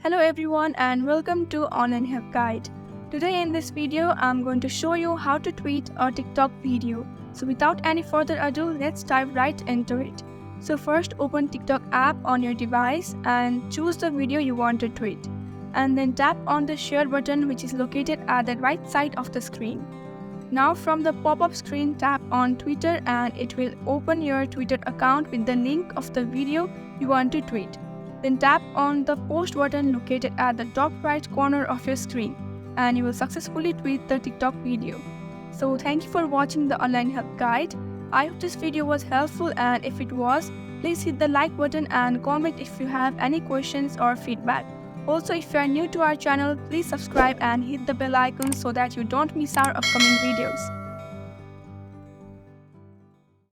Hello everyone and welcome to Online Help Guide. Today in this video, I'm going to show you how to tweet a TikTok video. So without any further ado, let's dive right into it. So first open TikTok app on your device and choose the video you want to tweet. And then tap on the share button which is located at the right side of the screen. Now from the pop-up screen, tap on Twitter and it will open your Twitter account with the link of the video you want to tweet. Then tap on the post button located at the top right corner of your screen and you will successfully tweet the TikTok video. So thank you for watching the online help guide. I hope this video was helpful, and if it was, please hit the like button and comment if you have any questions or feedback. Also, if you are new to our channel, please subscribe and hit the bell icon so that you don't miss our upcoming videos.